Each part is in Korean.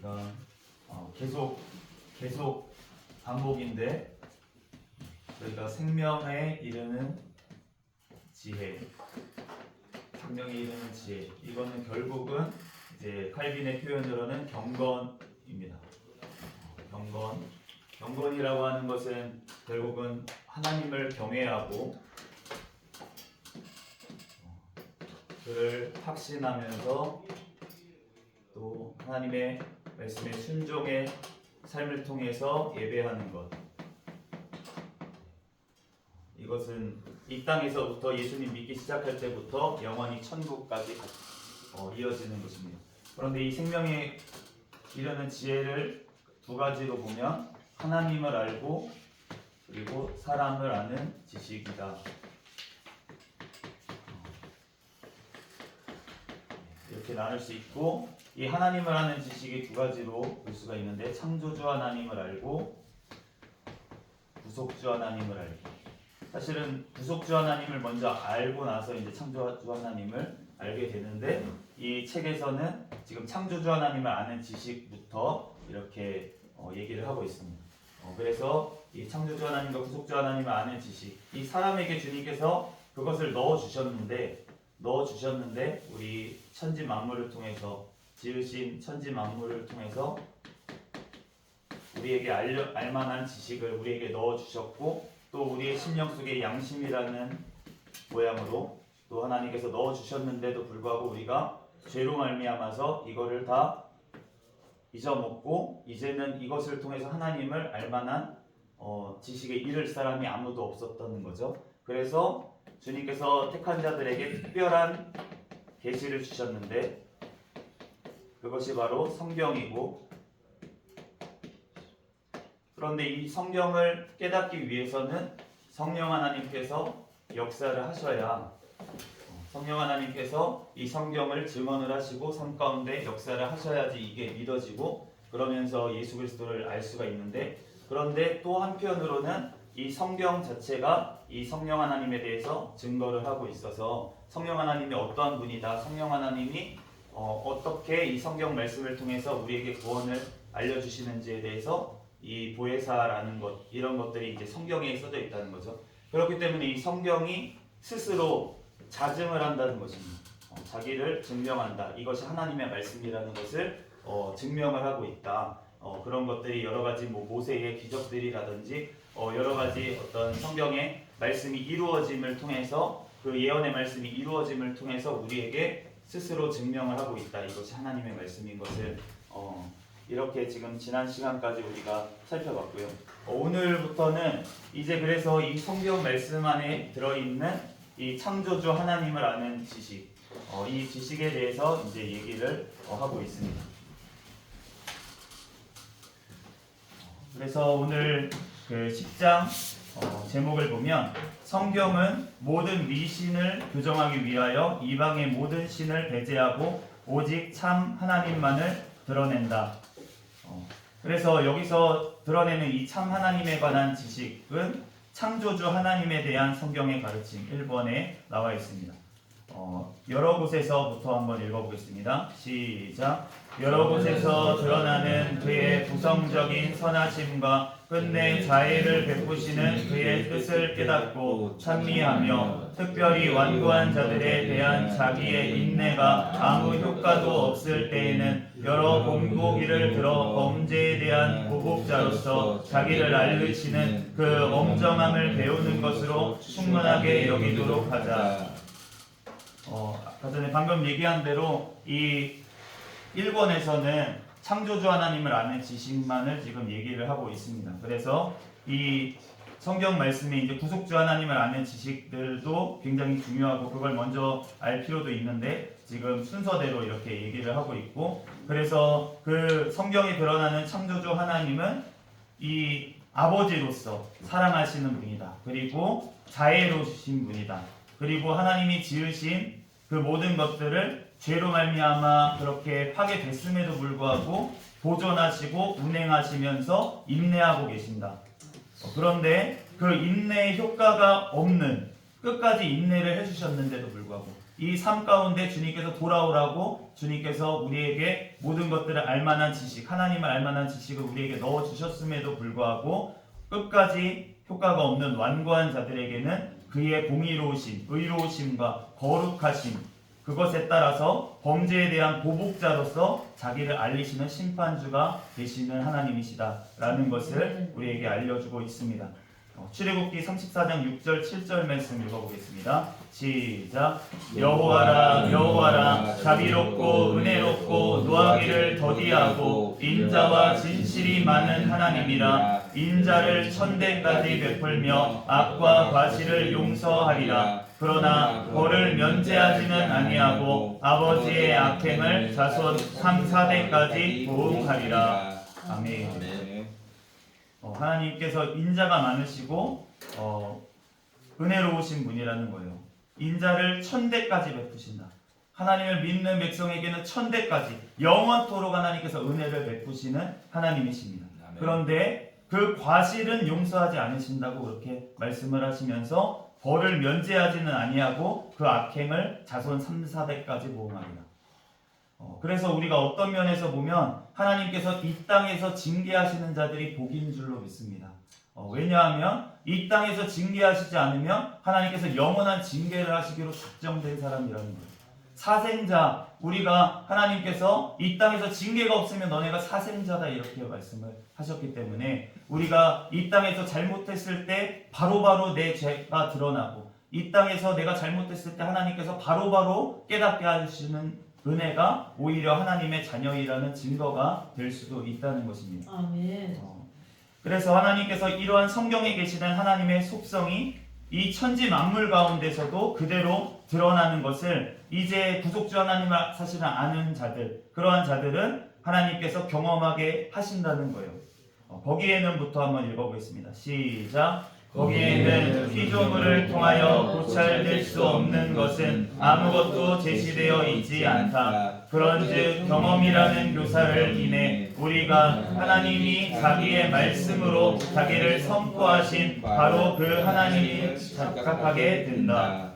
이건 계속 반복인데 저희가 생명에 이르는 지혜, 생명에 이르는 지혜. 이거는 결국은 이제 칼빈의 표현으로는 경건입니다. 경건이라고 하는 것은 결국은 하나님을 경외하고 그를 확신하면서 또 하나님의 말씀에 순종의 삶을 통해서 예배하는 것. 이것은 이 땅에서부터 예수님 믿기 시작할 때부터 영원히 천국까지 이어지는 것입니다. 그런데 이 생명에 이르는 지혜를 두 가지로 보면 하나님을 알고 그리고 사람을 아는 지식이다. 이렇게 나눌 수 있고, 이 하나님을 아는 지식이 두 가지로 볼 수가 있는데 창조주 하나님을 알고 구속주 하나님을 알고. 사실은 구속주 하나님을 먼저 알고 나서 이제 창조주 하나님을 알게 되는데, 이 책에서는 지금 창조주 하나님을 아는 지식부터 이렇게 얘기를 하고 있습니다. 그래서 이 창조주 하나님과 구속주 하나님을 아는 지식, 이 사람에게 주님께서 그것을 넣어주셨는데 우리 천지 만물을 통해서, 지으신 천지 만물을 통해서 우리에게 알만한 지식을 우리에게 넣어주셨고, 또 우리의 심령 속에 양심이라는 모양으로 또 하나님께서 넣어주셨는데도 불구하고 우리가 죄로 말미암아서 이거를 다 잊어먹고 이제는 이것을 통해서 하나님을 알만한 지식에 이를 사람이 아무도 없었다는 거죠. 그래서 주님께서 택한 자들에게 특별한 계시를 주셨는데 그것이 바로 성경이고, 그런데 이 성경을 깨닫기 위해서는 성령 하나님께서 역사를 하셔야, 성령 하나님께서 이 성경을 증언을 하시고 삶 가운데 역사를 하셔야지 이게 믿어지고 그러면서 예수 그리스도를 알 수가 있는데, 그런데 또 한편으로는 이 성경 자체가 이 성령 하나님에 대해서 증거를 하고 있어서 성령 하나님이 어떠한 분이다, 성령 하나님이 어떻게 이 성경 말씀을 통해서 우리에게 구원을 알려주시는지에 대해서 이 보혜사라는 것, 이런 것들이 이제 성경에 써져 있다는 거죠. 그렇기 때문에 이 성경이 스스로 자증을 한다는 것입니다. 자기를 증명한다. 이것이 하나님의 말씀이라는 것을 증명을 하고 있다. 그런 것들이 여러 가지 모세의 기적들이라든지 여러 가지 어떤 성경의 말씀이 이루어짐을 통해서, 그 예언의 말씀이 이루어짐을 통해서 우리에게 스스로 증명을 하고 있다. 이것이 하나님의 말씀인 것을 이렇게 지금 지난 시간까지 우리가 살펴봤고요. 오늘부터는 이제 그래서 이 성경 말씀 안에 들어있는 이 창조주 하나님을 아는 지식, 이 지식에 대해서 이제 얘기를 하고 있습니다. 그래서 오늘 그 10장 제목을 보면 성경은 모든 미신을 교정하기 위하여 이방의 모든 신을 배제하고 오직 참 하나님만을 드러낸다. 그래서 여기서 드러내는 이 참 하나님에 관한 지식은 창조주 하나님에 대한 성경의 가르침 1번에 나와 있습니다. 여러 곳에서부터 한번 읽어보겠습니다. 시작. 여러 곳에서 드러나는 그의 부성적인 선하심과 끝내 자애를 베푸시는 그의 뜻을 깨닫고 찬미하며 특별히 완고한 자들에 대한 자기의 인내가 아무 효과도 없을 때에는 여러 본보기를 들어 범죄에 대한 보복자로서 자기를 알리시는 그 엄정함을 배우는 것으로 충분하게 여기도록 하자. 아까 전에 방금 얘기한 대로 이 1권에서는 창조주 하나님을 아는 지식만을 지금 얘기를 하고 있습니다. 그래서 이 성경 말씀에 이제 구속주 하나님을 아는 지식들도 굉장히 중요하고 그걸 먼저 알 필요도 있는데 지금 순서대로 이렇게 얘기를 하고 있고, 그래서 그 성경에 드러나는 창조주 하나님은 이 아버지로서 사랑하시는 분이다. 그리고 자애로우신 분이다. 그리고 하나님이 지으신 그 모든 것들을 죄로 말미암아 그렇게 파괴됐음에도 불구하고 보존하시고 운행하시면서 인내하고 계신다. 그런데 그 인내의 효과가 없는, 끝까지 인내를 해주셨는데도 불구하고 이 삶 가운데 주님께서 돌아오라고 주님께서 우리에게 모든 것들을 알만한 지식, 하나님을 알만한 지식을 우리에게 넣어주셨음에도 불구하고 끝까지 효과가 없는 완고한 자들에게는 그의 공의로우심, 의로우심과 거룩하심, 그것에 따라서 범죄에 대한 보복자로서 자기를 알리시는 심판주가 되시는 하나님이시다라는 것을 우리에게 알려주고 있습니다. 출애굽기 34장 6절 7절 말씀 읽어보겠습니다. 시작. 여호와라 여호와라 자비롭고 은혜롭고 노하기를 더디하고 인자와 진실이 많은 하나님이라. 인자를 천대까지 베풀며 악과 과실을 용서하리라. 그러나 벌을 면제하지는 아니하고 아버지의 악행을 자손 3, 4대까지 보응하리라. 아멘. 하나님께서 인자가 많으시고 은혜로우신 분이라는 거예요. 인자를 천대까지 베푸신다. 하나님을 믿는 백성에게는 천대까지 영원토록 하나님께서 은혜를 베푸시는 하나님이십니다. 아멘. 그런데 그 과실은 용서하지 않으신다고 그렇게 말씀을 하시면서 벌을 면제하지는 아니하고 그 악행을 자손 3, 4대까지 보응하리라. 그래서 우리가 어떤 면에서 보면 하나님께서 이 땅에서 징계하시는 자들이 복인 줄로 믿습니다. 왜냐하면 이 땅에서 징계하시지 않으면 하나님께서 영원한 징계를 하시기로 작정된 사람이라는 거예요. 사생자, 우리가 하나님께서 이 땅에서 징계가 없으면 너네가 사생자다 이렇게 말씀을 하셨기 때문에 우리가 이 땅에서 잘못했을 때 바로바로 내 죄가 드러나고 이 땅에서 내가 잘못했을 때 하나님께서 바로바로 깨닫게 하시는 은혜가 오히려 하나님의 자녀이라는 증거가 될 수도 있다는 것입니다. 아멘. 그래서 하나님께서 이러한 성경에 계시는 하나님의 속성이 이 천지 만물 가운데서도 그대로 드러나는 것을 이제 구속주 하나님을 사실은 아는 자들, 그러한 자들은 하나님께서 경험하게 하신다는 거예요. 거기에는부터 한번 읽어보겠습니다. 시작. 거기에는 피조물을 통하여 고찰될 수 없는 것은 아무것도 제시되어 있지 않다. 그런즉 경험이라는 교사를 인해 우리가 하나님이 자기의 말씀으로 자기를 선포하신 바로 그 하나님을 착각하게 된다.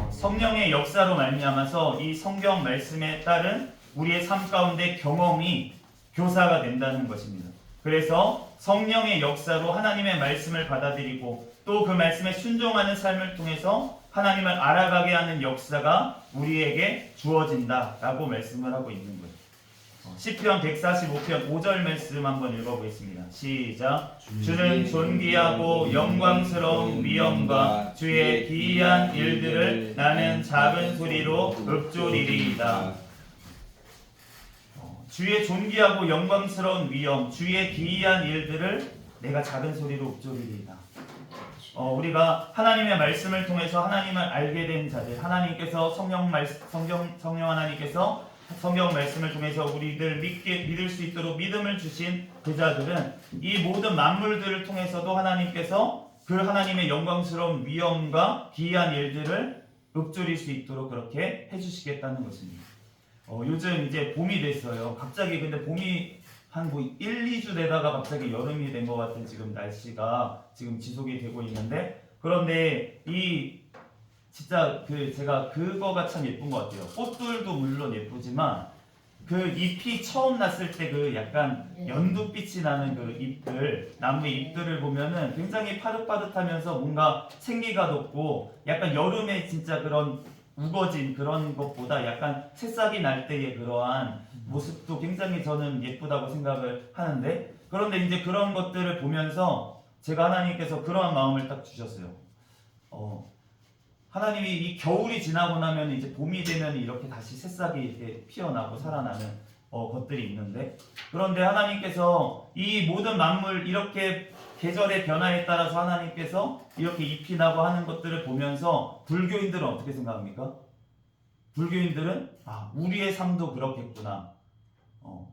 성령의 역사로 말미암아서 이 성경 말씀에 따른 우리의 삶 가운데 경험이 교사가 된다는 것입니다. 그래서 성령의 역사로 하나님의 말씀을 받아들이고 또 그 말씀에 순종하는 삶을 통해서 하나님을 알아가게 하는 역사가 우리에게 주어진다라고 말씀을 하고 있는 거예요. 시편 145편 5절 말씀 한번 읽어보겠습니다. 시작. 주는 존귀하고 영광스러운 위엄과 주의 기이한 일들을 나는 작은 소리로 읊조리리이다. 주의 존귀하고 영광스러운 위엄, 주의 기이한 일들을 내가 작은 소리로 읊조리리이다. 우리가 하나님의 말씀을 통해서 하나님을 알게 된 자들, 하나님께서 성령 하나님께서 성경 말씀을 통해서 우리들 믿을 수 있도록 믿음을 주신 그 자들은 이 모든 만물들을 통해서도 하나님께서 그 하나님의 영광스러운 위엄과 기이한 일들을 읊조릴 수 있도록 그렇게 해주시겠다는 것입니다. 요즘 이제 봄이 됐어요. 갑자기 근데 봄이 한 1, 2주 되다가 갑자기 여름이 된 것 같은 지금 날씨가 지금 지속이 되고 있는데, 그런데 이 진짜 제가 그거가 참 예쁜 것 같아요. 꽃들도 물론 예쁘지만 그 잎이 처음 났을 때 그 약간 연두빛이 나는 그 잎들, 나무의 잎들을 보면은 굉장히 파릇파릇하면서 뭔가 생기가 돋고 약간 여름에 진짜 그런 우거진 그런 것보다 약간 새싹이 날 때의 그러한 모습도 굉장히 저는 예쁘다고 생각을 하는데, 그런데 이제 그런 것들을 보면서 제가 하나님께서 그러한 마음을 딱 주셨어요. 하나님이 이 겨울이 지나고 나면 이제 봄이 되면 이렇게 다시 새싹이 이렇게 피어나고 살아나는 것들이 있는데, 그런데 하나님께서 이 모든 만물 이렇게 계절의 변화에 따라서 하나님께서 이렇게 잎이 나고 하는 것들을 보면서 불교인들은 어떻게 생각합니까? 불교인들은 우리의 삶도 그렇겠구나.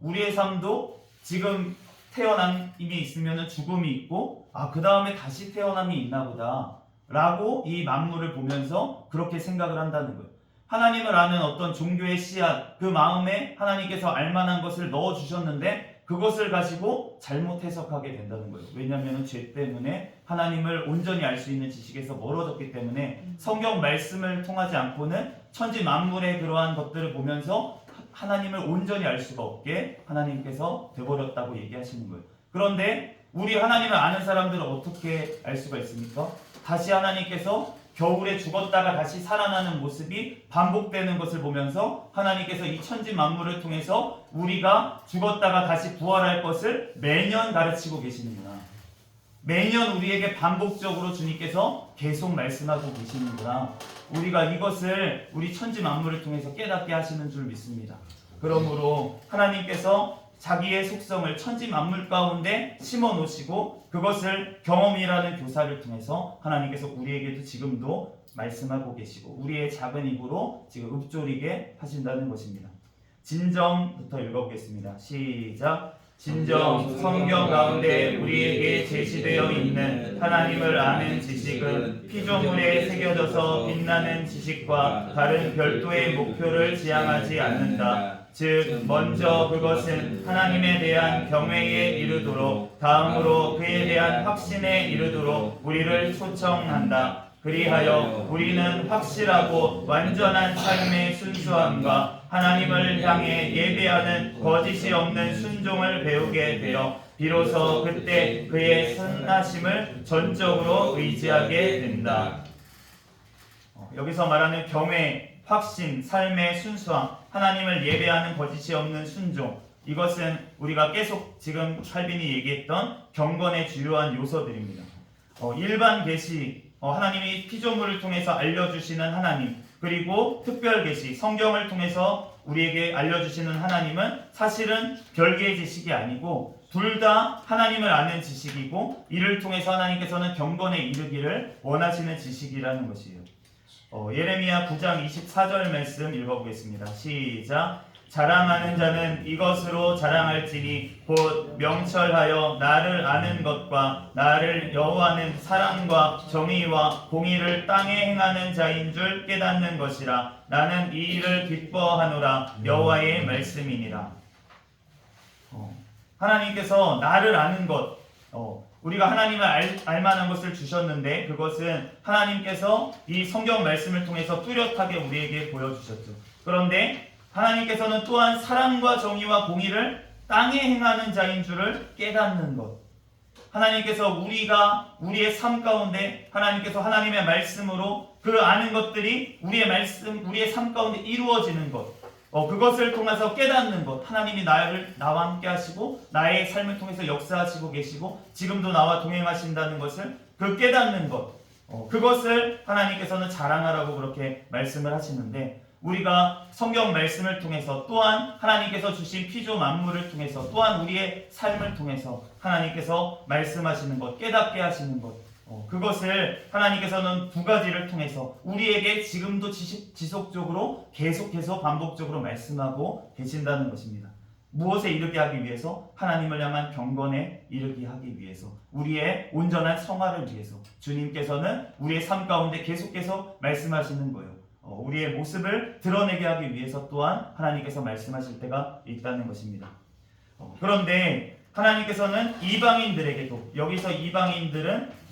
우리의 삶도 지금 태어남이 있으면 죽음이 있고 그 다음에 다시 태어남이 있나 보다 라고 이 만물을 보면서 그렇게 생각을 한다는 거예요. 하나님을 아는 어떤 종교의 씨앗, 그 마음에 하나님께서 알만한 것을 넣어주셨는데 그것을 가지고 잘못 해석하게 된다는 거예요. 왜냐하면 죄 때문에 하나님을 온전히 알 수 있는 지식에서 멀어졌기 때문에 성경 말씀을 통하지 않고는 천지 만물의 그러한 것들을 보면서 하나님을 온전히 알 수가 없게 하나님께서 되버렸다고 얘기하시는 거예요. 그런데 우리 하나님을 아는 사람들은 어떻게 알 수가 있습니까? 다시 하나님께서 겨울에 죽었다가 다시 살아나는 모습이 반복되는 것을 보면서 하나님께서 이 천지 만물을 통해서 우리가 죽었다가 다시 부활할 것을 매년 가르치고 계시는구나. 매년 우리에게 반복적으로 주님께서 계속 말씀하고 계시는구나. 우리가 이것을 우리 천지 만물을 통해서 깨닫게 하시는 줄 믿습니다. 그러므로 하나님께서 자기의 속성을 천지 만물 가운데 심어 놓으시고 그것을 경험이라는 교사를 통해서 하나님께서 우리에게도 지금도 말씀하고 계시고 우리의 작은 입으로 지금 읊조리게 하신다는 것입니다. 진정부터 읽어보겠습니다. 시작. 진정 성경 가운데 우리에게 제시되어 있는 하나님을 아는 지식은 피조물에 새겨져서 빛나는 지식과 다른 별도의 목표를 지향하지 않는다. 즉 먼저 그것은 하나님에 대한 경외에 이르도록 다음으로 그에 대한 확신에 이르도록 우리를 초청한다. 그리하여 우리는 확실하고 완전한 삶의 순수함과 하나님을 향해 예배하는 거짓이 없는 순종을 배우게 되어 비로소 그때 그의 선하심을 전적으로 의지하게 된다. 여기서 말하는 경외, 확신, 삶의 순수함, 하나님을 예배하는 거짓이 없는 순종, 이것은 우리가 계속 지금 칼빈이 얘기했던 경건의 주요한 요소들입니다. 일반 계시, 하나님이 피조물을 통해서 알려주시는 하나님, 그리고 특별 계시, 성경을 통해서 우리에게 알려주시는 하나님은 사실은 별개의 지식이 아니고 둘 다 하나님을 아는 지식이고 이를 통해서 하나님께서는 경건에 이르기를 원하시는 지식이라는 것이에요. 예레미야 9장 24절 말씀 읽어보겠습니다. 시작. 자랑하는 자는 이것으로 자랑할지니 곧 명철하여 나를 아는 것과 나를 여호와는 사랑과 정의와 공의를 땅에 행하는 자인 줄 깨닫는 것이라. 나는 이 일을 기뻐하노라. 여호와의 말씀이니라. 하나님께서 나를 아는 것, 우리가 하나님을 알만한 것을 주셨는데 그것은 하나님께서 이 성경 말씀을 통해서 뚜렷하게 우리에게 보여주셨죠. 그런데 하나님께서는 또한 사랑과 정의와 공의를 땅에 행하는 자인 줄을 깨닫는 것. 하나님께서 우리가 우리의 삶 가운데 하나님께서 하나님의 말씀으로 그 아는 것들이 우리의 삶 가운데 이루어지는 것. 그것을 통해서 깨닫는 것. 하나님이 나와 함께 하시고 나의 삶을 통해서 역사하시고 계시고 지금도 나와 동행하신다는 것을 그 깨닫는 것. 그것을 하나님께서는 자랑하라고 그렇게 말씀을 하시는데 우리가 성경 말씀을 통해서 또한 하나님께서 주신 피조 만물을 통해서 또한 우리의 삶을 통해서 하나님께서 말씀하시는 것, 깨닫게 하시는 것, 그것을 하나님께서는 두 가지를 통해서 우리에게 지금도 지속적으로 계속해서 반복적으로 말씀하고 계신다는 것입니다. 무엇에 이르게 하기 위해서? 하나님을 향한 경건에 이르게 하기 위해서, 우리의 온전한 성화를 위해서 주님께서는 우리의 삶 가운데 계속해서 말씀하시는 거예요. 우리의 모습을 드러내게 하기 위해서 또한 하나님께서 말씀하실 때가 있다는 것입니다. 그런데 하나님께서는 이방인들에게도, 여기서 이방인들은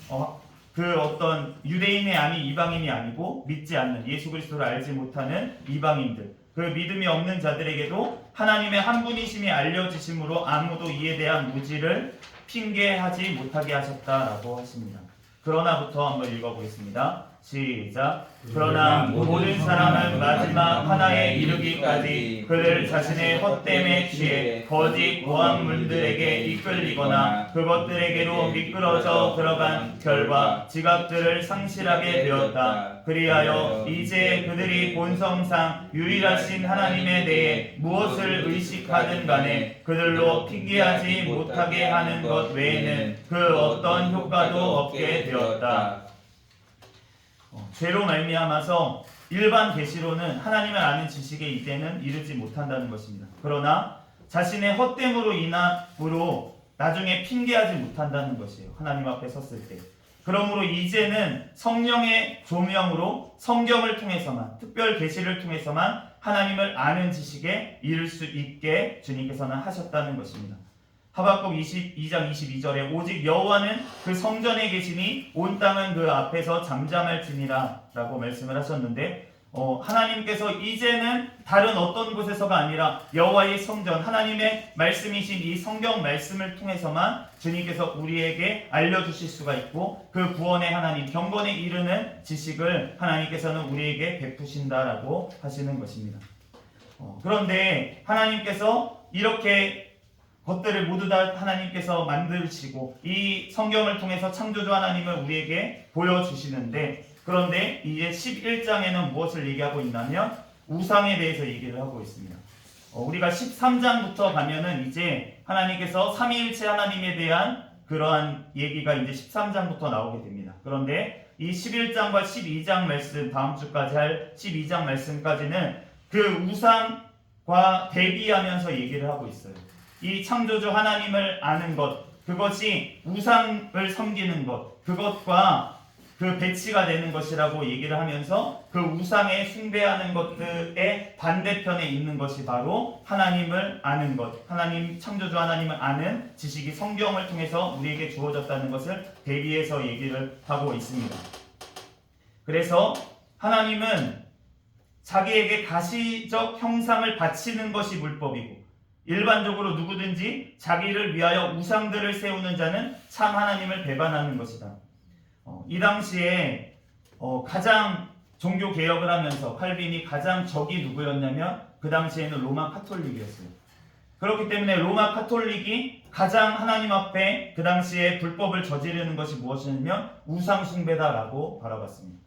그 어떤 유대인이 아닌 이방인이 아니고 믿지 않는, 예수 그리스도를 알지 못하는 이방인들, 그 믿음이 없는 자들에게도 하나님의 한 분이심이 알려지심으로 아무도 이에 대한 무지를 핑계하지 못하게 하셨다라고 하십니다. 그러나부터 한번 읽어보겠습니다. 시작. 그러나 모든 사람은 마지막 하나에 이르기까지 그들 자신의 헛됨에 취해 거짓 고학문들에게 이끌리거나 그것들에게로 미끄러져 들어간 결과 지각들을 상실하게 되었다. 그리하여 이제 그들이 본성상 유일하신 하나님에 대해 무엇을 의식하든 간에 그들로 핑계하지 못하게 하는 것 외에는 그 어떤 효과도 없게 되었다. 죄로 말미암아서 일반 계시로는 하나님을 아는 지식에 이제는 이르지 못한다는 것입니다. 그러나 자신의 헛됨으로 인함으로 나중에 핑계하지 못한다는 것이에요. 하나님 앞에 섰을 때. 그러므로 이제는 성령의 조명으로 성경을 통해서만, 특별 계시를 통해서만 하나님을 아는 지식에 이를 수 있게 주님께서는 하셨다는 것입니다. 하박국 22장 22절에 오직 여호와는 그 성전에 계시니 온 땅은 그 앞에서 잠잠할지니라 라고 말씀을 하셨는데, 하나님께서 이제는 다른 어떤 곳에서가 아니라 여호와의 성전, 하나님의 말씀이신 이 성경 말씀을 통해서만 주님께서 우리에게 알려주실 수가 있고, 그 구원의 하나님, 경건에 이르는 지식을 하나님께서는 우리에게 베푸신다라고 하시는 것입니다. 그런데 하나님께서 이렇게 것들을 모두 다 하나님께서 만드시고 이 성경을 통해서 창조주 하나님을 우리에게 보여주시는데, 그런데 이제 11장에는 무엇을 얘기하고 있냐면 우상에 대해서 얘기를 하고 있습니다. 우리가 13장부터 가면은 이제 하나님께서 삼위일체 하나님에 대한 그러한 얘기가 이제 13장부터 나오게 됩니다. 그런데 이 11장과 12장 말씀, 다음 주까지 할 12장 말씀까지는 그 우상과 대비하면서 얘기를 하고 있어요. 이 창조주 하나님을 아는 것, 그것이 우상을 섬기는 것, 그것과 그 배치가 되는 것이라고 얘기를 하면서 그 우상에 숭배하는 것들의 반대편에 있는 것이 바로 하나님을 아는 것, 하나님, 창조주 하나님을 아는 지식이 성경을 통해서 우리에게 주어졌다는 것을 대비해서 얘기를 하고 있습니다. 그래서 하나님은 자기에게 가시적 형상을 바치는 것이 불법이고, 일반적으로 누구든지 자기를 위하여 우상들을 세우는 자는 참 하나님을 배반하는 것이다. 이 당시에 가장 종교 개혁을 하면서 칼빈이 가장 적이 누구였냐면 그 당시에는 로마 카톨릭이었어요. 그렇기 때문에 로마 카톨릭이 가장 하나님 앞에 그 당시에 불법을 저지르는 것이 무엇이냐면 우상 숭배다라고 바라봤습니다.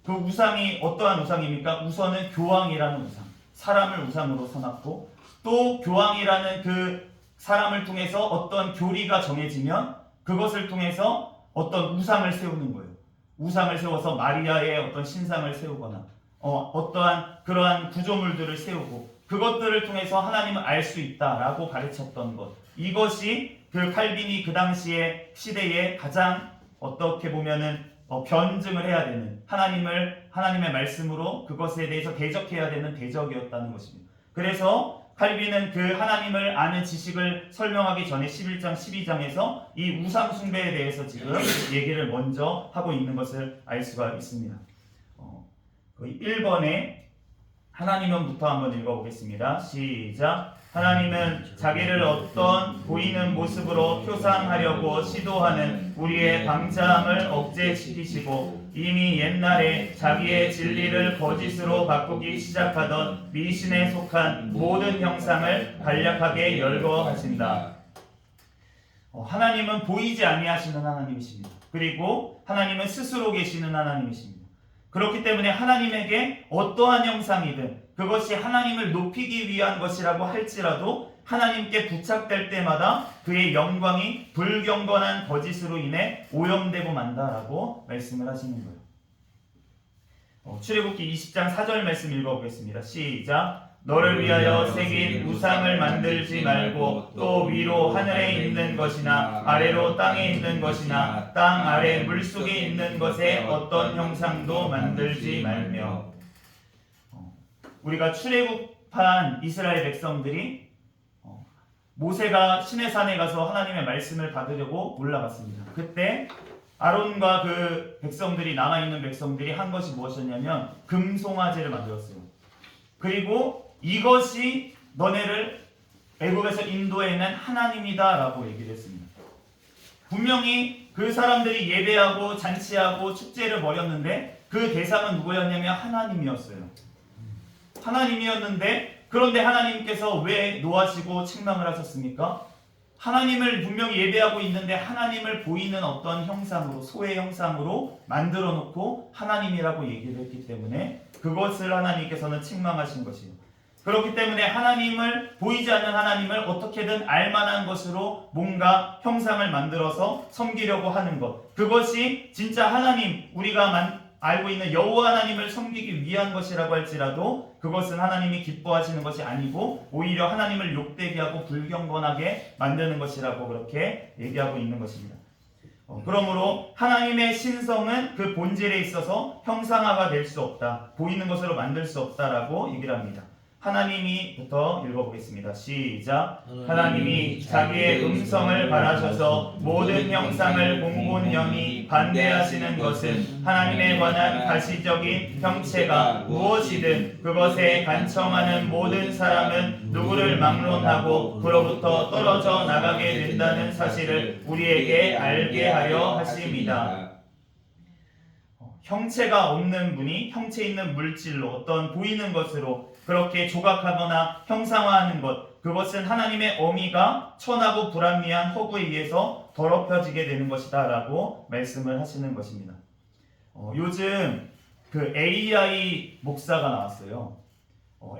그 우상이 어떠한 우상입니까? 우선은 교황이라는 우상, 사람을 우상으로 삼았고, 또 교황이라는 그 사람을 통해서 어떤 교리가 정해지면 그것을 통해서 어떤 우상을 세우는 거예요. 우상을 세워서 마리아의 어떤 신상을 세우거나 어떠한 그러한 구조물들을 세우고 그것들을 통해서 하나님을 알 수 있다라고 가르쳤던 것, 이것이 그 칼빈이 그 당시의 시대에 가장 어떻게 보면은 변증을 해야 되는, 하나님의 말씀으로 그것에 대해서 대적해야 되는 대적이었다는 것입니다. 그래서 칼빈은 그 하나님을 아는 지식을 설명하기 전에 11장, 12장에서 이 우상 숭배에 대해서 지금 얘기를 먼저 하고 있는 것을 알 수가 있습니다. 1번에 하나님은부터 한번 읽어보겠습니다. 시작. 하나님은 자기를 어떤 보이는 모습으로 표상하려고 시도하는 우리의 방자함을 억제시키시고, 이미 옛날에 자기의 진리를 거짓으로 바꾸기 시작하던 미신에 속한 모든 형상을 간략하게 열거하신다. 하나님은 보이지 아니하시는 하나님이십니다. 그리고 하나님은 스스로 계시는 하나님이십니다. 그렇기 때문에 하나님에게 어떠한 형상이든 그것이 하나님을 높이기 위한 것이라고 할지라도 하나님께 부착될 때마다 그의 영광이 불경건한 거짓으로 인해 오염되고 만다라고 말씀을 하시는 거예요. 출애굽기 20장 4절 말씀 읽어보겠습니다. 시작. 너를 위하여 새긴 우상을 만들지 말고 또 위로 하늘에 있는 것이나 아래로 땅에 있는 것이나 땅 아래 물속에 있는 것에 어떤 형상도 만들지 말며. 우리가 출애굽한 이스라엘 백성들이 모세가 시내산에 가서 하나님의 말씀을 받으려고 올라갔습니다. 그때 아론과 그 백성들이, 남아있는 백성들이 한 것이 무엇이었냐면 금송아지를 만들었어요. 그리고 이것이 너네를 애굽에서 인도해낸 하나님이다 라고 얘기를 했습니다. 분명히 그 사람들이 예배하고 잔치하고 축제를 벌였는데 그 대상은 누구였냐면 하나님이었어요. 하나님이었는데, 그런데 하나님께서 왜 노하시고 책망을 하셨습니까? 하나님을 분명히 예배하고 있는데 하나님을 보이는 어떤 형상으로, 소의 형상으로 만들어 놓고 하나님이라고 얘기를 했기 때문에 그것을 하나님께서는 책망하신 것이에요. 그렇기 때문에 하나님을, 보이지 않는 하나님을 어떻게든 알만한 것으로 뭔가 형상을 만들어서 섬기려고 하는 것, 그것이 진짜 하나님, 우리가 알고 있는 여호와 하나님을 섬기기 위한 것이라고 할지라도 그것은 하나님이 기뻐하시는 것이 아니고 오히려 하나님을 욕되게 하고 불경건하게 만드는 것이라고 그렇게 얘기하고 있는 것입니다. 그러므로 하나님의 신성은 그 본질에 있어서 형상화가 될 수 없다, 보이는 것으로 만들 수 없다라고 얘기를 합니다. 하나님이부터 읽어보겠습니다. 시작. 하나님이 자기의 음성을 바라셔서 모든 형상을 공본영이 반대하시는 것은 하나님에 관한 가시적인 형체가 무엇이든 그것에 간청하는 모든 사람은 누구를 막론하고 그로부터 떨어져 나가게 된다는 사실을 우리에게 알게 하려 하심이다. 형체가 없는 분이 형체 있는 물질로 어떤 보이는 것으로 그렇게 조각하거나 형상화하는 것, 그것은 하나님의 어미가 천하고 불합리한 허구에 의해서 더럽혀지게 되는 것이다 라고 말씀을 하시는 것입니다. 요즘 그 AI 목사가 나왔어요.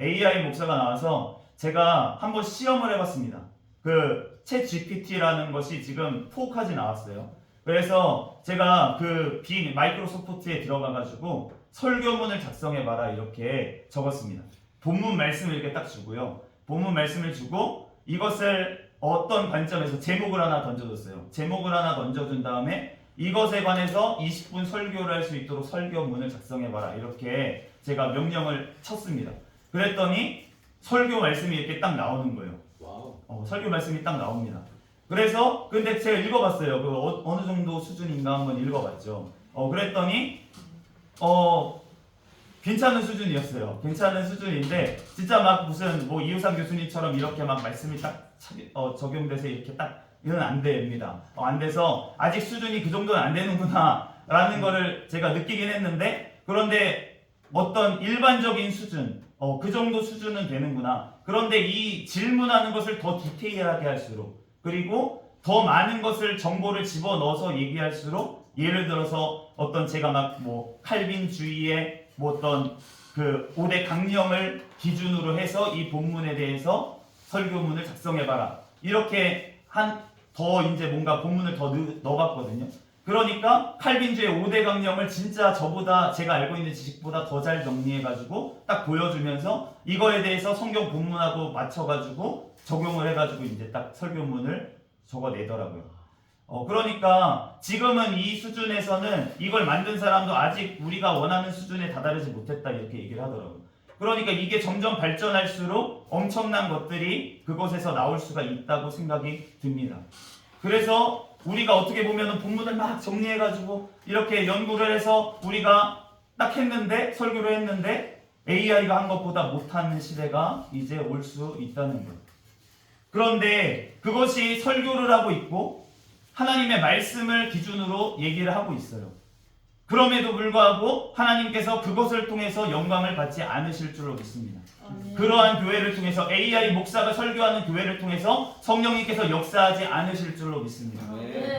AI 목사가 나와서 제가 한번 시험을 해봤습니다. 그 챗 GPT라는 것이 지금 4까지 나왔어요. 그래서 제가 그 마이크로소프트에 들어가가지고 설교문을 작성해봐라 이렇게 적었습니다. 본문 말씀을 이렇게 딱 주고요. 본문 말씀을 주고 이것을 어떤 관점에서 제목을 하나 던져줬어요. 제목을 하나 던져준 다음에 이것에 관해서 20분 설교를 할 수 있도록 설교문을 작성해봐라 이렇게 제가 명령을 쳤습니다. 그랬더니 설교 말씀이 이렇게 딱 나오는 거예요. 설교 말씀이 딱 나옵니다. 그래서 근데 제가 읽어봤어요. 그 어느 정도 수준인가 한번 읽어봤죠. 그랬더니 괜찮은 수준이었어요. 괜찮은 수준인데 진짜 막 무슨 뭐 이우상 교수님처럼 이렇게 막 말씀이 딱 적용돼서 이렇게 딱 이건 안 됩니다. 안 돼서 아직 수준이 그 정도는 안 되는구나 라는 거를 제가 느끼긴 했는데, 그런데 어떤 일반적인 수준 그 정도 수준은 되는구나. 그런데 이 질문하는 것을 더 디테일하게 할수록, 그리고 더 많은 것을 정보를 집어넣어서 얘기할수록, 예를 들어서 어떤 제가 막 뭐 칼빈주의의 뭐 어떤 그 5대 강령을 기준으로 해서 이 본문에 대해서 설교문을 작성해봐라 이렇게 더 이제 뭔가 본문을 더 넣어봤거든요. 그러니까 칼빈주의 5대 강령을 진짜 저보다 제가 알고 있는 지식보다 더 잘 정리해가지고 딱 보여주면서 이거에 대해서 성경 본문하고 맞춰가지고 적용을 해가지고 이제 딱 설교문을 적어내더라고요. 그러니까 지금은 이 수준에서는 이걸 만든 사람도 아직 우리가 원하는 수준에 다다르지 못했다 이렇게 얘기를 하더라고요. 그러니까 이게 점점 발전할수록 엄청난 것들이 그곳에서 나올 수가 있다고 생각이 듭니다. 그래서 우리가 어떻게 보면 본문을 막 정리해가지고 이렇게 연구를 해서 우리가 딱 했는데, 설교를 했는데 AI가 한 것보다 못하는 시대가 이제 올 수 있다는 거예요. 그런데 그것이 설교를 하고 있고 하나님의 말씀을 기준으로 얘기를 하고 있어요. 그럼에도 불구하고 하나님께서 그것을 통해서 영광을 받지 않으실 줄로 믿습니다. 그러한 교회를 통해서, AI 목사가 설교하는 교회를 통해서 성령님께서 역사하지 않으실 줄로 믿습니다.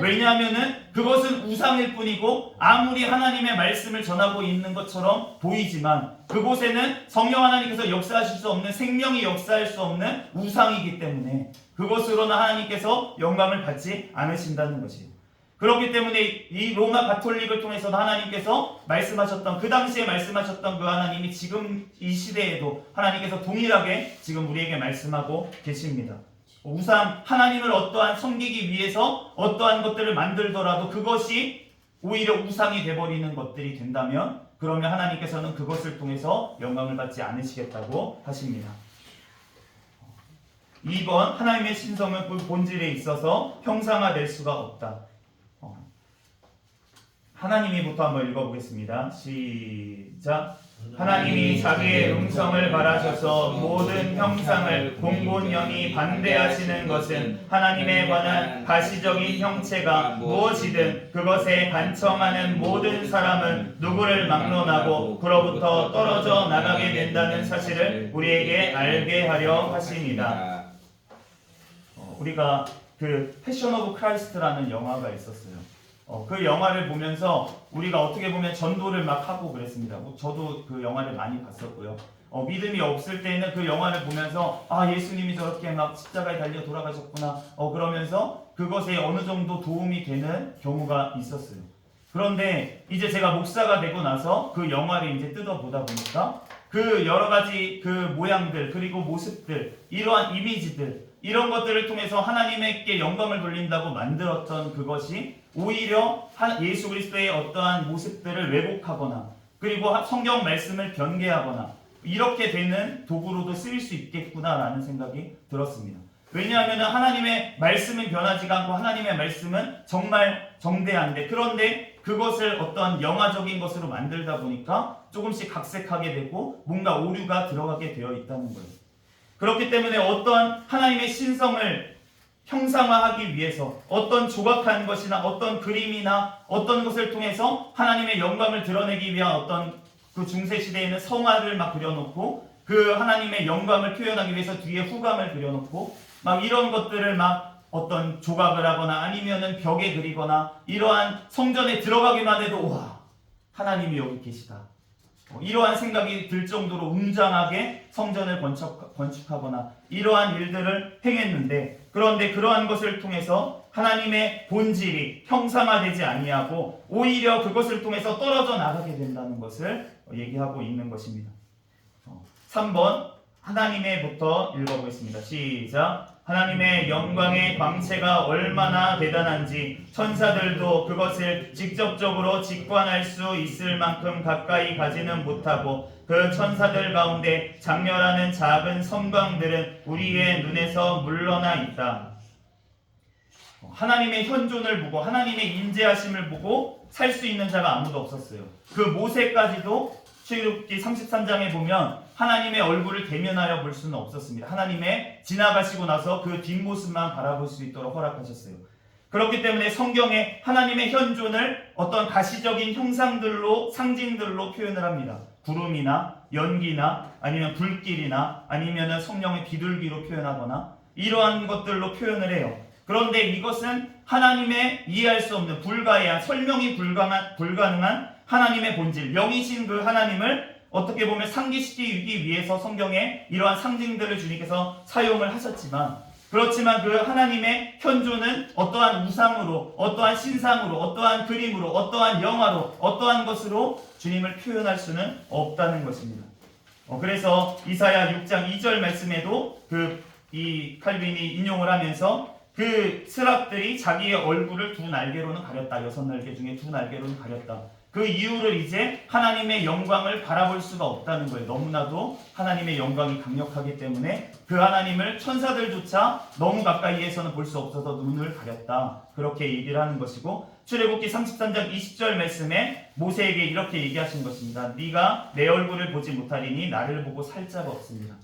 왜냐하면은 그것은 우상일 뿐이고 아무리 하나님의 말씀을 전하고 있는 것처럼 보이지만 그곳에는 성령 하나님께서 역사하실 수 없는, 생명이 역사할 수 없는 우상이기 때문에 그것으로는 하나님께서 영광을 받지 않으신다는 것이에요. 그렇기 때문에 이 로마 가톨릭을 통해서도 하나님께서 말씀하셨던, 그 당시에 말씀하셨던 그 하나님이 지금 이 시대에도 하나님께서 동일하게 지금 우리에게 말씀하고 계십니다. 우상, 하나님을 어떠한 섬기기 위해서 어떠한 것들을 만들더라도 그것이 오히려 우상이 돼버리는 것들이 된다면, 그러면 하나님께서는 그것을 통해서 영광을 받지 않으시겠다고 하십니다. 2번, 하나님의 신성은 그 본질에 있어서 형상화될 수가 없다. 하나님이부터 한번 읽어보겠습니다. 시작. 하나님이 자기의 음성을 바라셔서 모든 형상을 공본영이 반대하시는 것은 하나님에 관한 가시적인 형체가 무엇이든 그것에 간청하는 모든 사람은 누구를 막론하고 그로부터 떨어져 나가게 된다는 사실을 우리에게 알게 하려 하십니다. 우리가 그 패션 오브 크라이스트라는 영화가 있었어요. 그 영화를 보면서 우리가 어떻게 보면 전도를 막 하고 그랬습니다. 저도 그 영화를 많이 봤었고요. 믿음이 없을 때는 그 영화를 보면서 예수님이 저렇게 막 십자가에 달려 돌아가셨구나 그러면서 그것에 어느 정도 도움이 되는 경우가 있었어요. 그런데 이제 제가 목사가 되고 나서 그 영화를 이제 뜯어보다 보니까 그 여러 가지 그 모양들, 그리고 모습들, 이러한 이미지들, 이런 것들을 통해서 하나님께 영광을 돌린다고 만들었던 그것이 오히려 예수 그리스도의 어떠한 모습들을 왜곡하거나, 그리고 성경 말씀을 변개하거나, 이렇게 되는 도구로도 쓰일 수 있겠구나라는 생각이 들었습니다. 왜냐하면 하나님의 말씀은 변하지가 않고 하나님의 말씀은 정말 정대한데, 그런데 그것을 어떤 영화적인 것으로 만들다 보니까 조금씩 각색하게 되고 뭔가 오류가 들어가게 되어 있다는 거예요. 그렇기 때문에 어떤 하나님의 신성을 형상화하기 위해서 어떤 조각한 것이나 어떤 그림이나 어떤 것을 통해서 하나님의 영광을 드러내기 위한 어떤 그 중세시대에는 성화를 막 그려놓고 그 하나님의 영광을 표현하기 위해서 뒤에 후감을 그려놓고 막 이런 것들을 막 어떤 조각을 하거나 아니면은 벽에 그리거나 이러한 성전에 들어가기만 해도 와, 하나님이 여기 계시다, 이러한 생각이 들 정도로 웅장하게 성전을 건축하거나 이러한 일들을 행했는데, 그런데 그러한 것을 통해서 하나님의 본질이 형상화되지 아니하고 오히려 그것을 통해서 떨어져 나가게 된다는 것을 얘기하고 있는 것입니다. 3번 하나님의부터 읽어보겠습니다. 시작. 하나님의 영광의 광채가 얼마나 대단한지 천사들도 그것을 직접적으로 직관할 수 있을 만큼 가까이 가지는 못하고 그 천사들 가운데 장렬하는 작은 섬광들은 우리의 눈에서 물러나 있다. 하나님의 현존을 보고 하나님의 인재하심을 보고 살 수 있는 자가 아무도 없었어요. 그 모세까지도 출애굽기 33장에 보면 하나님의 얼굴을 대면하여 볼 수는 없었습니다. 하나님의 지나가시고 나서 그 뒷모습만 바라볼 수 있도록 허락하셨어요. 그렇기 때문에 성경에 하나님의 현존을 어떤 가시적인 형상들로, 상징들로 표현을 합니다. 구름이나 연기나 아니면 불길이나 아니면 성령의 비둘기로 표현하거나 이러한 것들로 표현을 해요. 그런데 이것은 하나님의 이해할 수 없는 불가해한, 설명이 불가능한 하나님의 본질, 영이신 그 하나님을 어떻게 보면 상기시키기 위해서 성경에 이러한 상징들을 주님께서 사용을 하셨지만, 그렇지만 그 하나님의 현존은 어떠한 우상으로, 어떠한 신상으로, 어떠한 그림으로, 어떠한 영화로, 어떠한 것으로 주님을 표현할 수는 없다는 것입니다. 그래서 이사야 6장 2절 말씀에도 이 칼빈이 인용을 하면서 그 스랍들이 자기의 얼굴을 두 날개로는 가렸다. 6날개 중에 두 날개로는 가렸다. 그 이유를 이제 하나님의 영광을 바라볼 수가 없다는 거예요. 너무나도 하나님의 영광이 강력하기 때문에 그 하나님을 천사들조차 너무 가까이에서는 볼 수 없어서 눈을 가렸다. 그렇게 얘기를 하는 것이고, 출애굽기 33장 20절 말씀에 모세에게 이렇게 얘기하신 것입니다. 네가 내 얼굴을 보지 못하리니 나를 보고 살 자가 없습니다.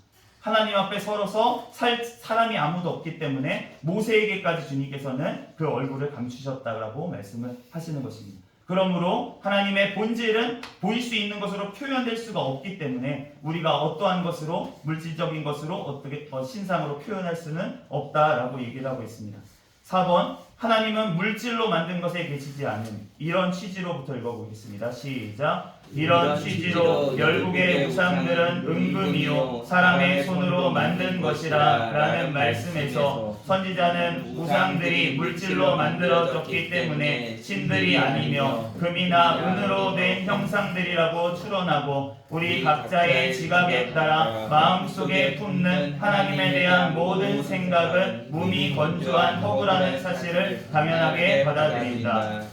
하나님 앞에 서러서 사람이 아무도 없기 때문에 모세에게까지 주님께서는 그 얼굴을 감추셨다라고 말씀을 하시는 것입니다. 그러므로 하나님의 본질은 보일 수 있는 것으로 표현될 수가 없기 때문에 우리가 어떠한 것으로, 물질적인 것으로 어떻게 신상으로 표현할 수는 없다라고 얘기를 하고 있습니다. 4번, 하나님은 물질로 만든 것에 계시지 않은, 이런 취지로부터 읽어보겠습니다. 시작. 이런 취지로 열국의 우상들은 은금이요 사람의 손으로 만든 것이라 라는 말씀에서 선지자는 우상들이 물질로 만들어졌기 때문에 신들이 아니며 금이나 은으로 된 형상들이라고 추론하고 우리 각자의 지각에 따라 마음속에 품는 하나님에 대한 모든 생각은 몸이 건조한 허구라는 사실을 당연하게 받아들인다.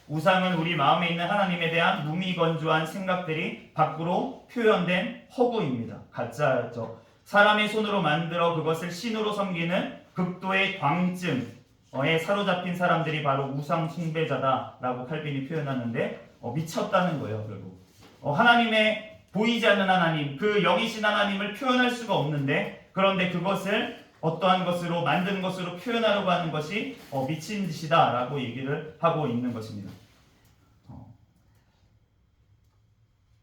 우상은 우리 마음에 있는 하나님에 대한 무미건조한 생각들이 밖으로 표현된 허구입니다. 가짜죠. 사람의 손으로 만들어 그것을 신으로 섬기는 극도의 광증에 사로잡힌 사람들이 바로 우상 숭배자다라고 칼빈이 표현하는데 미쳤다는 거예요. 결국 하나님의 보이지 않는 하나님, 그 영이신 하나님을 표현할 수가 없는데, 그런데 그것을 어떠한 것으로 만든 것으로 표현하려고 하는 것이 미친 짓이다 라고 얘기를 하고 있는 것입니다.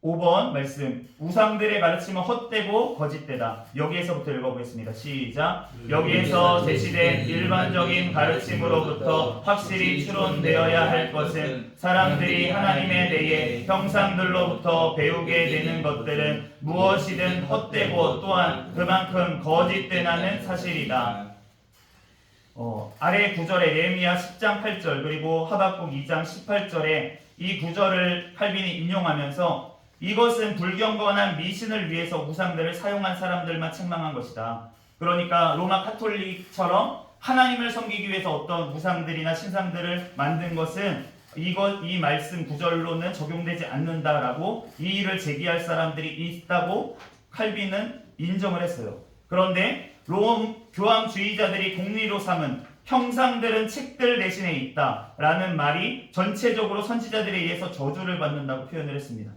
5번 말씀, 우상들의 가르침은 헛되고 거짓되다. 여기에서부터 읽어보겠습니다. 시작. 여기에서 제시된 일반적인 가르침으로부터 확실히 추론되어야 할 것은 사람들이 하나님에 대해 형상들로부터 배우게 되는 것들은 무엇이든 헛되고 또한 그만큼 거짓되다는 사실이다. 아래 구절에 예레미야 10장 8절 그리고 하박국 2장 18절에 이 구절을 칼빈이 인용하면서 이것은 불경건한 미신을 위해서 우상들을 사용한 사람들만 책망한 것이다. 그러니까 로마 카톨릭처럼 하나님을 섬기기 위해서 어떤 우상들이나 신상들을 만든 것은 이 말씀 구절로는 적용되지 않는다라고 이의를 제기할 사람들이 있다고 칼빈은 인정을 했어요. 그런데 롬 교황주의자들이 공리로 삼은 형상들은 책들 대신에 있다라는 말이 전체적으로 선지자들에 의해서 저주를 받는다고 표현을 했습니다.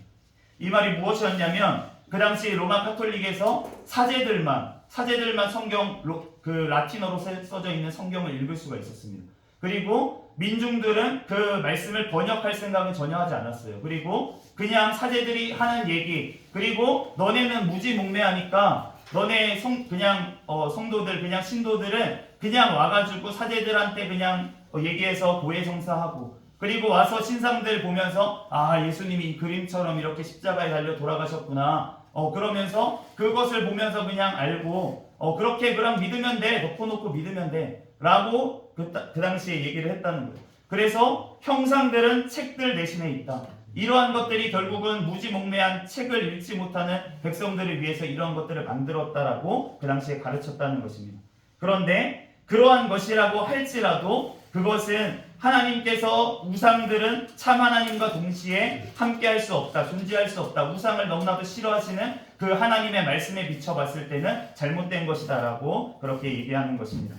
이 말이 무엇이었냐면 그 당시 로마 카톨릭에서 사제들만 성경 그 라틴어로 써져 있는 성경을 읽을 수가 있었습니다. 그리고 민중들은 그 말씀을 번역할 생각은 전혀 하지 않았어요. 그리고 그냥 사제들이 하는 얘기, 그리고 너네는 무지몽매하니까 너네 성도들, 그냥 신도들은 그냥 와가지고 사제들한테 그냥 얘기해서 고해성사하고, 그리고 와서 신상들 보면서 예수님이 그림처럼 이렇게 십자가에 달려 돌아가셨구나, 그러면서 그것을 보면서 그냥 알고 그렇게 그럼 믿으면 돼, 덮어놓고 믿으면 돼 라고 그 당시에 얘기를 했다는 거예요. 그래서 형상들은 책들 대신에 있다. 이러한 것들이 결국은 무지몽매한 책을 읽지 못하는 백성들을 위해서 이러한 것들을 만들었다라고 그 당시에 가르쳤다는 것입니다. 그런데 그러한 것이라고 할지라도 그것은 하나님께서 우상들은 참 하나님과 동시에 함께할 수 없다, 존재할 수 없다, 우상을 너무나도 싫어하시는 그 하나님의 말씀에 비춰봤을 때는 잘못된 것이다 라고 그렇게 얘기하는 것입니다.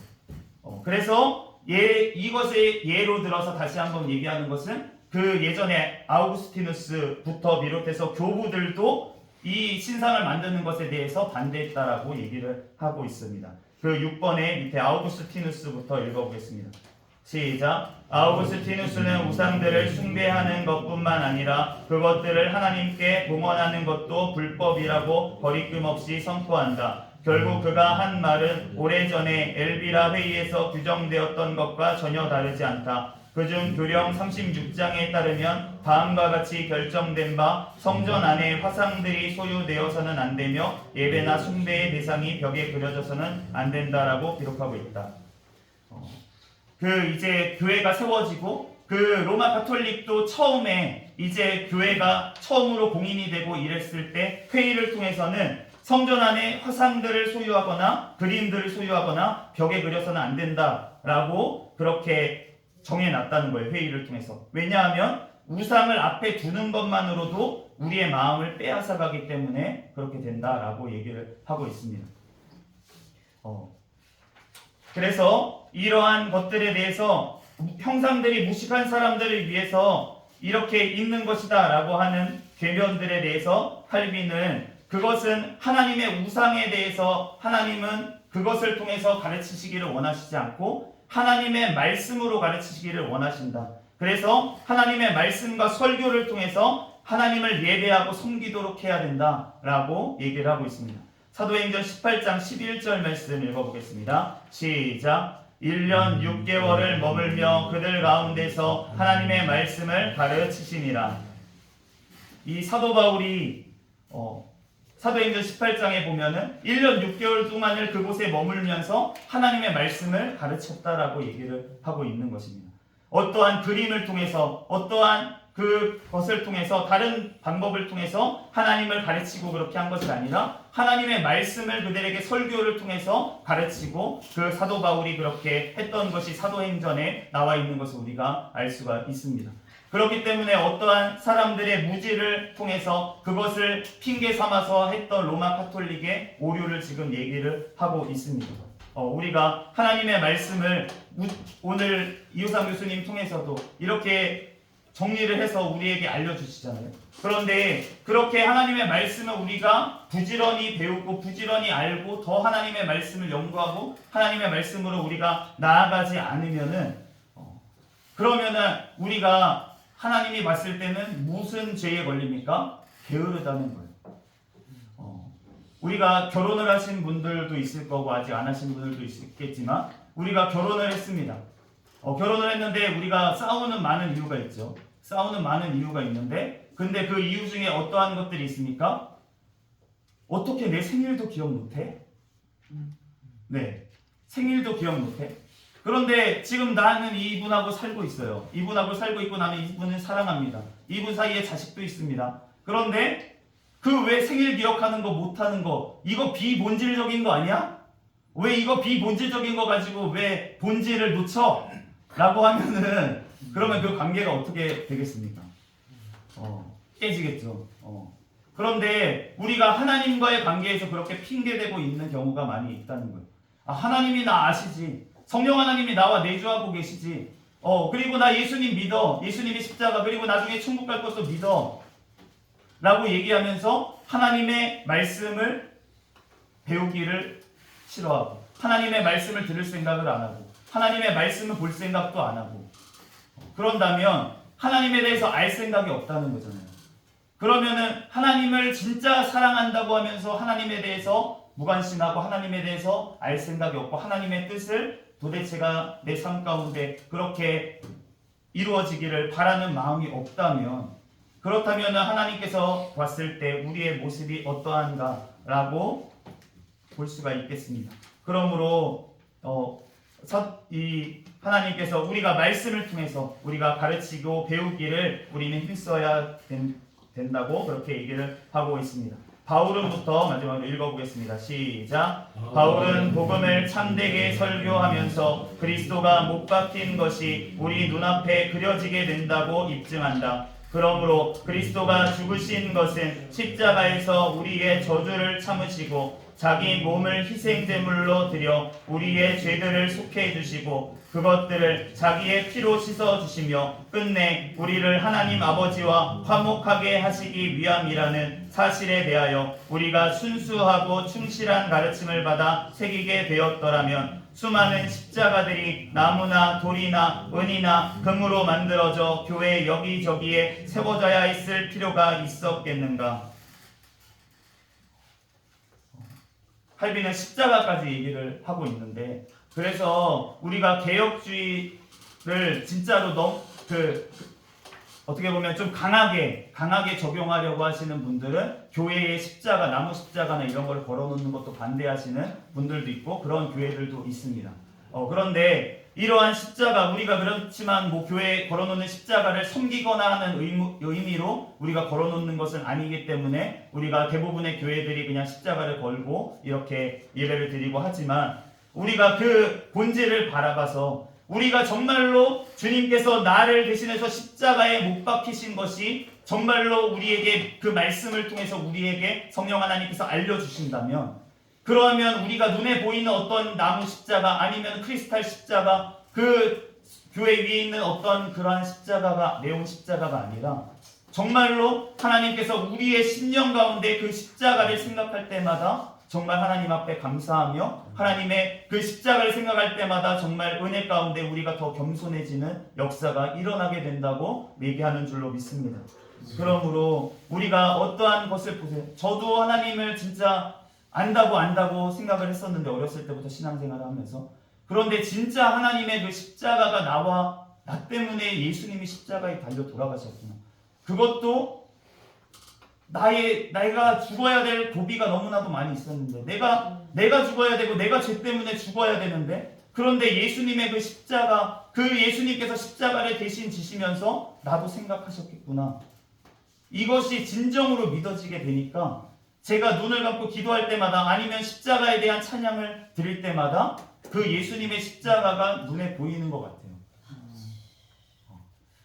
그래서 이것의 예로 들어서 다시 한번 얘기하는 것은 그 예전에 아우구스티누스부터 비롯해서 교부들도 이 신상을 만드는 것에 대해서 반대했다라고 얘기를 하고 있습니다. 그 6번에 밑에 아우구스티누스부터 읽어보겠습니다. 시작. 아우구스티누스는 우상들을 숭배하는 것뿐만 아니라 그것들을 하나님께 봉헌하는 것도 불법이라고 거리낌 없이 선포한다. 결국 그가 한 말은 오래전에 엘비라 회의에서 규정되었던 것과 전혀 다르지 않다. 그중 교령 36장에 따르면 다음과 같이 결정된 바 성전 안에 화상들이 소유되어서는 안 되며 예배나 숭배의 대상이 벽에 그려져서는 안 된다라고 기록하고 있다. 이제 교회가 세워지고 그 로마 가톨릭도 처음에 이제 교회가 처음으로 공인이 되고 이랬을 때 회의를 통해서는 성전 안에 화상들을 소유하거나 그림들을 소유하거나 벽에 그려서는 안 된다라고 그렇게 정해놨다는 거예요. 회의를 통해서. 왜냐하면 우상을 앞에 두는 것만으로도 우리의 마음을 빼앗아가기 때문에 그렇게 된다라고 얘기를 하고 있습니다. 그래서 이러한 것들에 대해서 형상들이 무식한 사람들을 위해서 이렇게 있는 것이다 라고 하는 궤변들에 대해서 칼빈은 그것은 하나님의 우상에 대해서 하나님은 그것을 통해서 가르치시기를 원하시지 않고 하나님의 말씀으로 가르치시기를 원하신다. 그래서 하나님의 말씀과 설교를 통해서 하나님을 예배하고 섬기도록 해야 된다라고 얘기를 하고 있습니다. 사도행전 18장 11절 말씀 읽어보겠습니다. 시작. 1년 6개월을 머물며 그들 가운데서 하나님의 말씀을 가르치시니라. 이 사도 바울이 사도행전 18장에 보면은 1년 6개월 동안을 그곳에 머물면서 하나님의 말씀을 가르쳤다라고 얘기를 하고 있는 것입니다. 어떠한 그림을 통해서, 어떠한 그것을 통해서, 다른 방법을 통해서 하나님을 가르치고 그렇게 한 것이 아니라 하나님의 말씀을 그들에게 설교를 통해서 가르치고 그 사도 바울이 그렇게 했던 것이 사도행전에 나와 있는 것을 우리가 알 수가 있습니다. 그렇기 때문에 어떠한 사람들의 무지를 통해서 그것을 핑계 삼아서 했던 로마 카톨릭의 오류를 지금 얘기를 하고 있습니다. 우리가 하나님의 말씀을 오늘 이호상 교수님 통해서도 이렇게 정리를 해서 우리에게 알려주시잖아요. 그런데 그렇게 하나님의 말씀을 우리가 부지런히 배우고 부지런히 알고 더 하나님의 말씀을 연구하고 하나님의 말씀으로 우리가 나아가지 않으면은 그러면은 우리가 하나님이 봤을 때는 무슨 죄에 걸립니까? 게으르다는 거예요. 우리가 결혼을 하신 분들도 있을 거고 아직 안 하신 분들도 있겠지만 우리가 결혼을 했습니다. 결혼을 했는데 우리가 싸우는 많은 이유가 있죠. 싸우는 많은 이유가 있는데 근데 그 이유 중에 어떠한 것들이 있습니까? 어떻게 내 생일도 기억 못해? 네, 생일도 기억 못해? 그런데 지금 나는 이분하고 살고 있어요. 이분하고 살고 있고 나는 이분을 사랑합니다. 이분 사이에 자식도 있습니다. 그런데 그 왜 생일 기억하는 거 못하는 거 이거 비본질적인 거 아니야? 왜 이거 비본질적인 거 가지고 왜 본질을 놓쳐? 라고 하면은 그러면 그 관계가 어떻게 되겠습니까? 깨지겠죠. 그런데 우리가 하나님과의 관계에서 그렇게 핑계대고 있는 경우가 많이 있다는 거예요. 하나님이 나 아시지. 성령 하나님이 나와 내주하고 계시지. 그리고 나 예수님 믿어. 예수님이 십자가 그리고 나중에 천국 갈 것도 믿어. 라고 얘기하면서 하나님의 말씀을 배우기를 싫어하고 하나님의 말씀을 들을 생각을 안 하고 하나님의 말씀을 볼 생각도 안 하고 그런다면 하나님에 대해서 알 생각이 없다는 거잖아요. 그러면은 하나님을 진짜 사랑한다고 하면서 하나님에 대해서 무관심하고 하나님에 대해서 알 생각이 없고 하나님의 뜻을 도대체가 내 삶 가운데 그렇게 이루어지기를 바라는 마음이 없다면 그렇다면 하나님께서 봤을 때 우리의 모습이 어떠한가라고 볼 수가 있겠습니다. 그러므로 이 하나님께서 우리가 말씀을 통해서 우리가 가르치고 배우기를 우리는 힘써야 된다고 그렇게 얘기를 하고 있습니다. 바울은부터 마지막으로 읽어보겠습니다. 시작. 바울은 복음을 참되게 설교하면서 그리스도가 못 박힌 것이 우리 눈앞에 그려지게 된다고 입증한다. 그러므로 그리스도가 죽으신 것은 십자가에서 우리의 저주를 참으시고 자기 몸을 희생제물로 드려 우리의 죄들을 속해 주시고 그것들을 자기의 피로 씻어 주시며 끝내 우리를 하나님 아버지와 화목하게 하시기 위함이라는 사실에 대하여 우리가 순수하고 충실한 가르침을 받아 새기게 되었더라면 수많은 십자가들이 나무나 돌이나 은이나 금으로 만들어져 교회 여기저기에 세워져야 했을 필요가 있었겠는가? 할비는 십자가까지 얘기를 하고 있는데 그래서 우리가 개혁주의를 진짜로 너무 어떻게 보면 좀 강하게 적용하려고 하시는 분들은 교회에 십자가, 나무 십자가나 이런 걸 걸어놓는 것도 반대하시는 분들도 있고 그런 교회들도 있습니다. 그런데 이러한 십자가 우리가 그렇지만 교회에 걸어놓는 십자가를 섬기거나 하는 의미로 우리가 걸어놓는 것은 아니기 때문에 우리가 대부분의 교회들이 그냥 십자가를 걸고 이렇게 예배를 드리고 하지만 우리가 그 본질을 바라봐서 우리가 정말로 주님께서 나를 대신해서 십자가에 못 박히신 것이 정말로 우리에게 그 말씀을 통해서 우리에게 성령 하나님께서 알려주신다면 그러면 우리가 눈에 보이는 어떤 나무 십자가 아니면 크리스탈 십자가 그 교회 위에 있는 어떤 그러한 십자가가 네온 십자가가 아니라 정말로 하나님께서 우리의 심령 가운데 그 십자가를 생각할 때마다 정말 하나님 앞에 감사하며 하나님의 그 십자가를 생각할 때마다 정말 은혜 가운데 우리가 더 겸손해지는 역사가 일어나게 된다고 얘기하는 줄로 믿습니다. 그러므로 우리가 어떠한 것을 보세요. 저도 하나님을 진짜 안다고 생각을 했었는데 어렸을 때부터 신앙생활을 하면서 그런데 진짜 하나님의 그 십자가가 나 때문에 예수님이 십자가에 달려 돌아가셨구나. 그것도 내가 죽어야 될 도비가 너무나도 많이 있었는데 내가 죽어야 되고 내가 죄 때문에 죽어야 되는데 그런데 예수님의 그 십자가 그 예수님께서 십자가를 대신 지시면서 나도 생각하셨겠구나. 이것이 진정으로 믿어지게 되니까 제가 눈을 감고 기도할 때마다 아니면 십자가에 대한 찬양을 드릴 때마다 그 예수님의 십자가가 눈에 보이는 것 같아요.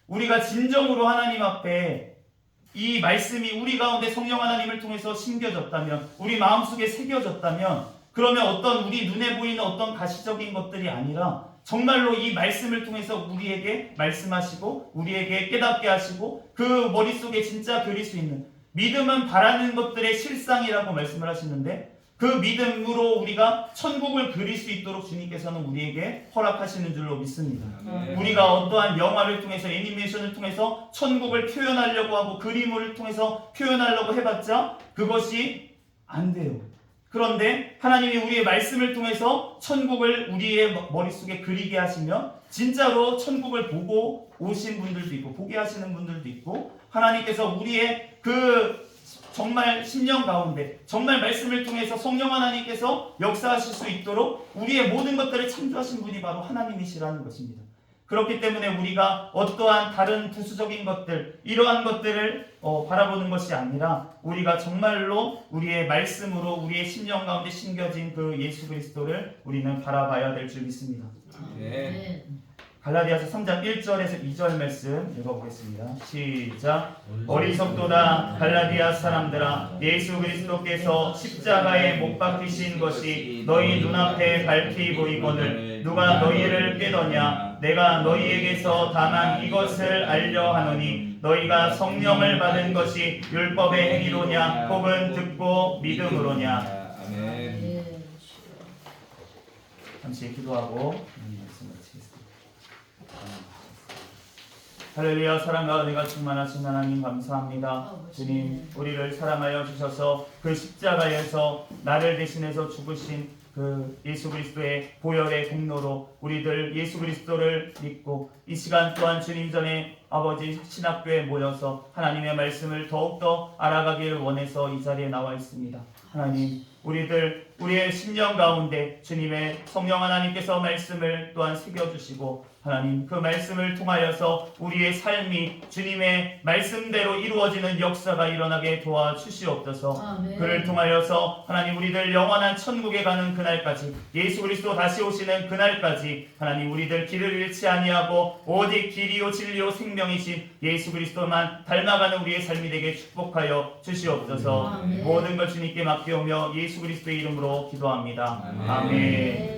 우리가 진정으로 하나님 앞에 이 말씀이 우리 가운데 성령 하나님을 통해서 심겨졌다면 우리 마음속에 새겨졌다면 그러면 어떤 우리 눈에 보이는 어떤 가시적인 것들이 아니라 정말로 이 말씀을 통해서 우리에게 말씀하시고 우리에게 깨닫게 하시고 그 머릿속에 진짜 그릴 수 있는 믿음은 바라는 것들의 실상이라고 말씀을 하시는데 그 믿음으로 우리가 천국을 그릴 수 있도록 주님께서는 우리에게 허락하시는 줄로 믿습니다. 우리가 어떠한 영화를 통해서 애니메이션을 통해서 천국을 표현하려고 하고 그림을 통해서 표현하려고 해봤자 그것이 안 돼요. 그런데 하나님이 우리의 말씀을 통해서 천국을 우리의 머릿속에 그리게 하시면 진짜로 천국을 보고 오신 분들도 있고 보게 하시는 분들도 있고 하나님께서 우리의 그 정말 심령 가운데 정말 말씀을 통해서 성령 하나님께서 역사하실 수 있도록 우리의 모든 것들을 창조하신 분이 바로 하나님이시라는 것입니다. 그렇기 때문에 우리가 어떠한 다른 부수적인 것들 이러한 것들을 바라보는 것이 아니라 우리가 정말로 우리의 말씀으로 우리의 심령 가운데 심겨진 그 예수 그리스도를 우리는 바라봐야 될 줄 믿습니다. 네. 갈라디아서 3장 1절에서 2절 말씀 읽어보겠습니다. 시작. 어리석도다 갈라디아 사람들아, 예수 그리스도께서 십자가에 못 박히신 것이 너희 눈앞에 밝히 보이거늘 누가 너희를 꾀더냐. 내가 너희에게서 다만 이것을 알려 하노니 너희가 성령을 받은 것이 율법의 행위로냐 혹은 듣고 믿음으로냐. 아멘. 잠시 기도하고 말씀 마치겠습니다. 할렐루야. 사랑과 은혜가 충만하신 하나님 감사합니다. 주님, 우리를 사랑하여 주셔서 그 십자가에서 나를 대신해서 죽으신 그 예수 그리스도의 보혈의 공로로 우리들 예수 그리스도를 믿고 이 시간 또한 주님 전에 아버지 신학교에 모여서 하나님의 말씀을 더욱더 알아가기를 원해서 이 자리에 나와 있습니다. 하나님, 우리의 심령 가운데 주님의 성령 하나님께서 말씀을 또한 새겨주시고 하나님, 그 말씀을 통하여서 우리의 삶이 주님의 말씀대로 이루어지는 역사가 일어나게 도와주시옵소서. 아멘. 그를 통하여서 하나님, 우리들 영원한 천국에 가는 그날까지, 예수 그리스도 다시 오시는 그날까지 하나님, 우리들 길을 잃지 아니하고 오직 길이요 진리요 생명이신 예수 그리스도만 닮아가는 우리의 삶이 되게 축복하여 주시옵소서. 아멘. 모든 걸 주님께 맡겨오며 예수 그리스도의 이름으로 기도합니다. 아멘. 아멘.